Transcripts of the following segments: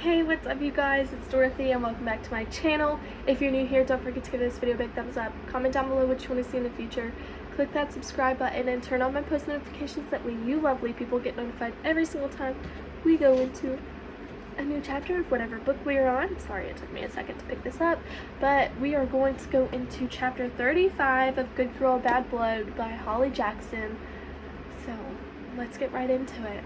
Hey, what's up you guys? It's Dorothy and welcome back to my channel. If you're new here, don't forget to give this video a big thumbs up. Comment down below what you want to see in the future. Click that subscribe button and turn on my post notifications. That way you lovely people get notified every single time we go into a new chapter of whatever book we are on. Sorry, it took me a second to pick this up. But we are going to go into chapter 35 of Good Girl, Bad Blood by Holly Jackson. So, let's get right into it.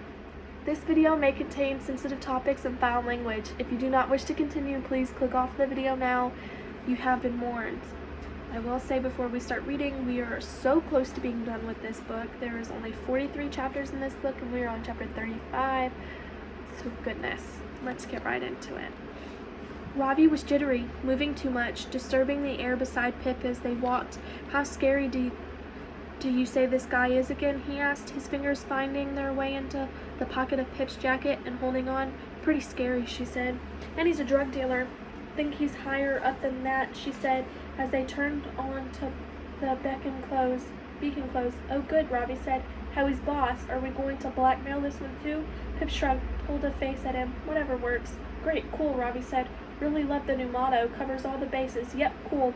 This video may contain sensitive topics and foul language. If you do not wish to continue, please click off the video now. You have been warned. I will say before we start reading, we are so close to being done with this book. There is only 43 chapters in this book and we are on chapter 35. So goodness, let's get right into it. Robbie was jittery, moving too much, disturbing the air beside Pip as they walked. How scary do you say this guy is again? He asked, his fingers finding their way into the pocket of Pip's jacket and holding on. Pretty scary, she said. And he's a drug dealer. Think he's higher up than that, she said, as they turned on to the beacon close. Oh good, Robbie said. How he's boss. Are we going to blackmail this one too? Pip shrugged, pulled a face at him. Whatever works. Great, cool, Robbie said. Really love the new motto. Covers all the bases. Yep, cool.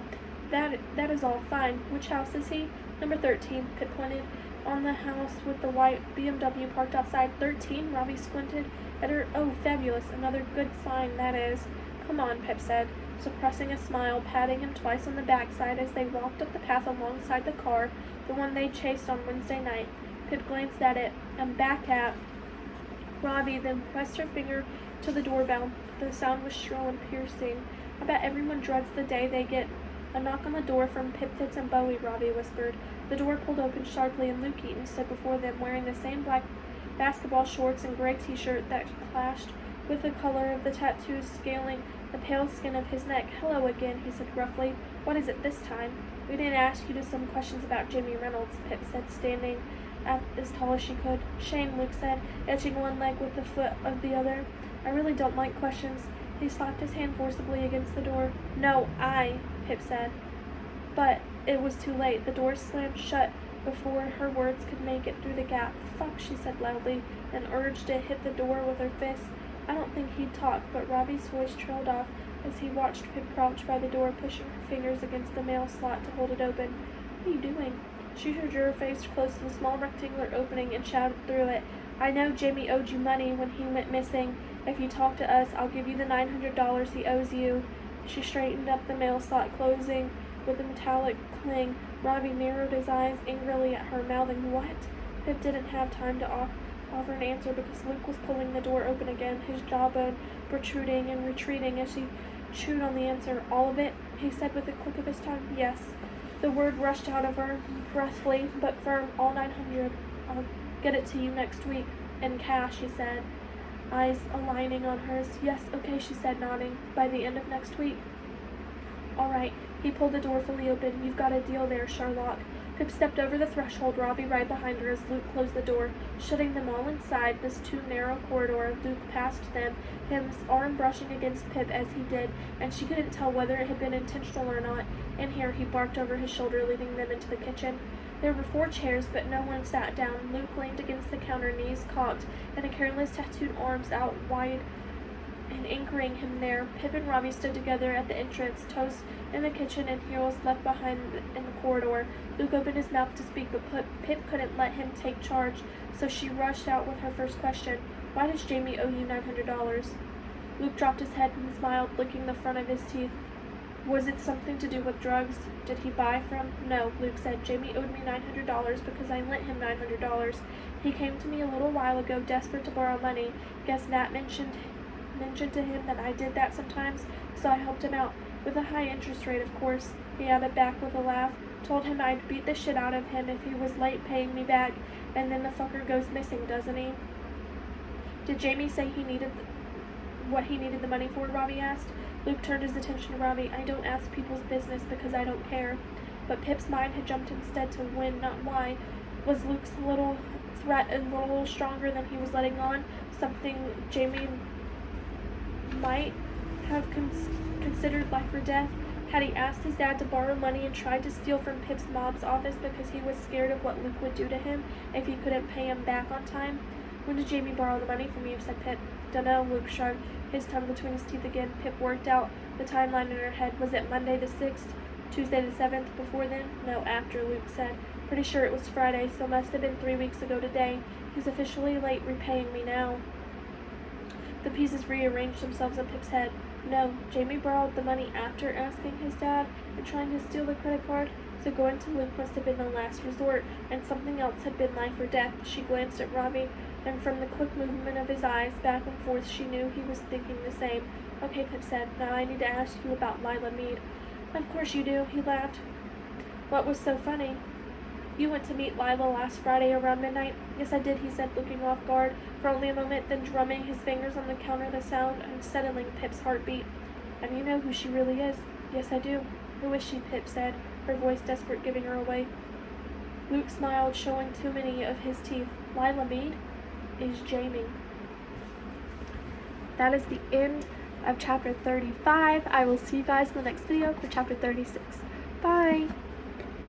That is all fine. Which house is he? Number 13, Pip pointed on the house with the white BMW parked outside. 13? Robbie squinted at her. Oh, fabulous. Another good sign, that is. Come on, Pip said, suppressing a smile, patting him twice on the backside as they walked up the path alongside the car, the one they chased on Wednesday night. Pip glanced at it and back at Robbie, then pressed her finger to the doorbell. The sound was shrill and piercing. I bet everyone dreads the day they get a knock on the door from Pip, Fitz, and Bowie, Robbie whispered. The door pulled open sharply and Luke Eaton stood before them, wearing the same black basketball shorts and gray t-shirt that clashed with the color of the tattoos scaling the pale skin of his neck. Hello again, he said gruffly. What is it this time? We didn't ask you to some questions about Jimmy Reynolds, Pip said, standing up as tall as she could. Shame, Luke said, edging one leg with the foot of the other. I really don't like questions. He slapped his hand forcibly against the door. No, Pip said. But it was too late. The door slammed shut before her words could make it through the gap. Fuck, she said loudly, and urged to hit the door with her fist. I don't think he'd talk, but Robbie's voice trailed off as he watched Pip crouch by the door, pushing her fingers against the mail slot to hold it open. What are you doing? She drew her face close to the small rectangular opening and shouted through it. I know Jimmy owed you money when he went missing. If you talk to us, I'll give you the $900 he owes you. She straightened up the mail slot, closing with a metallic cling. Robbie narrowed his eyes angrily at her, mouthing, What? Pip didn't have time to offer an answer because Luke was pulling the door open again, his jawbone protruding and retreating as he chewed on the answer. All of it? He said with a click of his tongue. Yes. The word rushed out of her, breathfully but firm. All 900. I'll get it to you next week. In cash, he said, eyes aligning on hers. Yes, okay, she said, nodding. By the end of next week. All right. He pulled the door fully open. You've got a deal there, Sherlock. Pip stepped over the threshold, Robbie right behind her as Luke closed the door, shutting them all inside this too narrow corridor. Luke passed them, his arm brushing against Pip as he did, and she couldn't tell whether it had been intentional or not. In here, he barked over his shoulder, leading them into the kitchen. There were 4 chairs, but no one sat down. Luke leaned against the counter, knees cocked, and a careless tattooed arms out wide and anchoring him there. Pip and Robbie stood together at the entrance, toes in the kitchen and heels left behind in the corridor. Luke opened his mouth to speak, but Pip couldn't let him take charge, so she rushed out with her first question. Why does Jamie owe you $900? Luke dropped his head and smiled, licking the front of his teeth. Was it something to do with drugs? Did he buy from? No, Luke said. Jamie owed me $900 because I lent him $900. He came to me a little while ago, desperate to borrow money. Guess Nat mentioned to him that I did that sometimes, so I helped him out. With a high interest rate, of course, he added back with a laugh. Told him I'd beat the shit out of him if he was late paying me back, and then the fucker goes missing, doesn't he? Did Jamie say what he needed the money for? Robbie asked. Luke turned his attention to Robbie. I don't ask people's business because I don't care. But Pip's mind had jumped instead to when, not why. Was Luke's little threat a little stronger than he was letting on? Something Jamie might have considered life or death? Had he asked his dad to borrow money and tried to steal from Pip's mom's office because he was scared of what Luke would do to him if he couldn't pay him back on time? When did Jamie borrow the money from you? Said Pip. Dunno, Luke shrugged, his tongue between his teeth again. Pip worked out the timeline in her head. Was it Monday the 6th? Tuesday the 7th? Before then? No, after, Luke said. Pretty sure it was Friday, so must have been 3 weeks ago today. He's officially late repaying me now. The pieces rearranged themselves in Pip's head. No, Jamie borrowed the money after asking his dad and trying to steal the credit card, so going to Luke must have been the last resort, and something else had been life or death. She glanced at Robbie, and from the quick movement of his eyes back and forth, she knew he was thinking the same. Okay, Pip said, now I need to ask you about Lila Mead. Of course you do, he laughed. What was so funny? You went to meet Lila last Friday around midnight? Yes, I did, he said, looking off guard for only a moment, then drumming his fingers on the counter, the sound unsettling Pip's heartbeat. And you know who she really is? Yes, I do. Who is she? Pip said, her voice desperate, giving her away. Luke smiled, showing too many of his teeth. Lila Mead is Jamie. That is the end of chapter 35. I will see you guys in the next video for chapter 36. Bye!